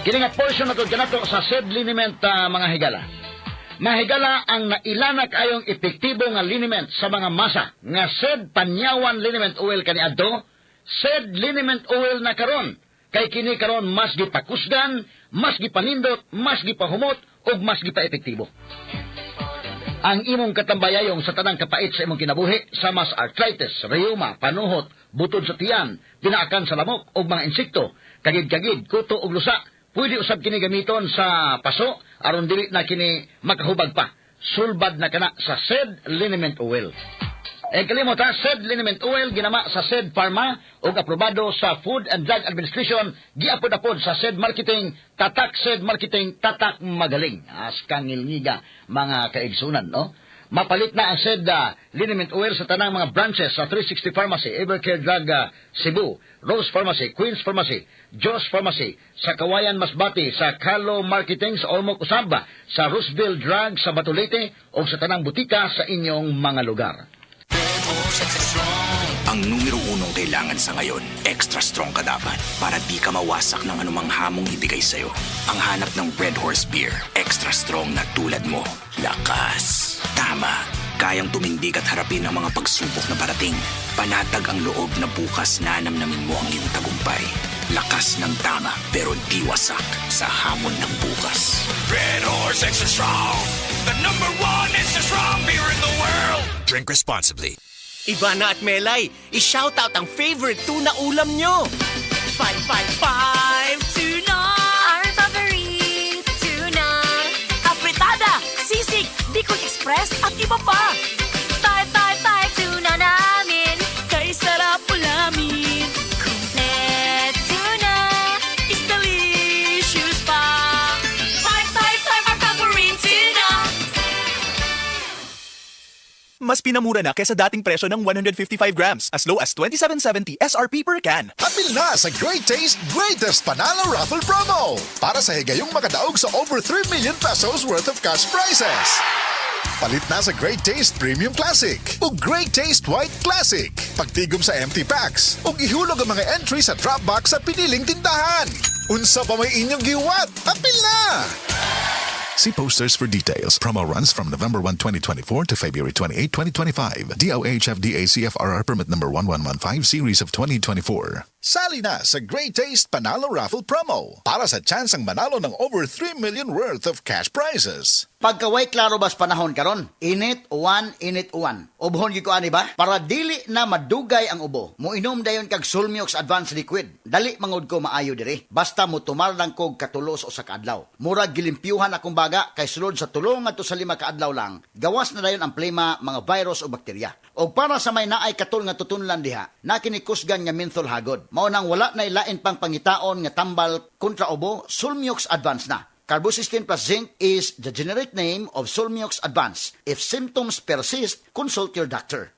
Kini nga portion nato kanato sa SED liniment mga higala. Mahigala ang nailana kayong epektibo nga liniment sa mga masa nga SED panyawan liniment oil kaniadto, SED liniment oil na karon. Kay kini karon mas gipakusgan, mas gipanindot, mas gipahumot ug mas gipaepektibo. Ang imong katambayayong sa tanang kapait sa imong kinabuhi sa mas arthritis, rheuma, panuhot, butod sa tiyan, pinaakan sa lamok ug mga insekto, kagid-kagid, kuto ug lusa, pwede usab kini gamiton sa paso aron dili na kini makahubag pa. Sulbad na kana sa SED liniment oil. Kalimot ha, SED liniment oil ginama sa SED Pharma ug aprobado sa Food and Drug Administration, giapod-apod sa SED Marketing, tatak SED Marketing, tatak magaling. As kangilngiga mga kaigsunan, no? Mapalit na ang SED liniment oil sa tanang mga branches sa 360 Pharmacy, Evercare Drug Cebu, Rose Pharmacy, Queen's Pharmacy, Joss Pharmacy, sa Kawayan Masbati, sa Carlo Marketing sa Ormoc Usaba, sa Roosevelt Drug sa Batulete o sa tanang butika sa inyong mga lugar. Ang numero unong kailangan sa ngayon, extra strong ka dapat para di ka mawasak ng anumang hamong ibigay sa'yo. Ang hanap ng Red Horse Beer, extra strong na tulad mo. Lakas. Tama. Kayang tumindig at harapin ang mga pagsubok na parating. Panatag ang loob na bukas na namnamin mo ang iyong tagumpay. Lakas ng tama pero di wasak sa hamon ng bukas. Red Horse Extra Strong, the number one extra strong beer in the world. Drink responsibly. Ivana at Melay, i-shoutout ang favorite tuna ulam nyo. 555 tuna. Our favorite tuna. Apretada, sisig, Bicol Express at iba pa. 555 tuna namin. Kay sarap ulamin. Complete tuna. Is delicious pa. 555 our favorite tuna. Mas pinamura na kesa dating presyo ng 155 grams, as low as 27.70 SRP per can. Apil na sa Great Taste Greatest Panalo Raffle Promo para sa higayong makadaog sa over 3 million pesos worth of cash prizes. Palit na sa Great Taste Premium Classic o Great Taste White Classic. Pagtigom sa empty packs o ihulog ang mga entry sa drop box sa piniling tindahan. Unsa pa may inyong giwat? Apil na! See posters for details. Promo runs from November 1, 2024 to February 28, 2025. DOH FDA CFRR Permit Number 1115 Series of 2024. Sali na sa Great Taste Panalo Raffle Promo para sa chance ang manalo ng over 3 million worth of cash prizes. Pagkaway klaro bas panahon karon, init uwan. Ubhon gyud ko ani ba? Para dili na madugay ang ubo. Moinom dayon kag Sulmiox Advanced Liquid. Dali mangod ko maayo diri. Basta mo tumar lang kog katulos o sa kaadlaw. Murag gilimpyuhan akong baga kay sulod sa tulong ngadto sa 5 kaadlaw lang. Gawas na dayon ang plema, mga virus o bakterya. Og para sa may naay katul nga tutunlan diha, na kinikusgan nga menthol hagod. Mao nang wala na ilain pang pangitaon nga tambal kontra ubo, Sulmiox Advanced na. Carbocysteine plus zinc is the generic name of Sulmiox Advanced. If symptoms persist, consult your doctor.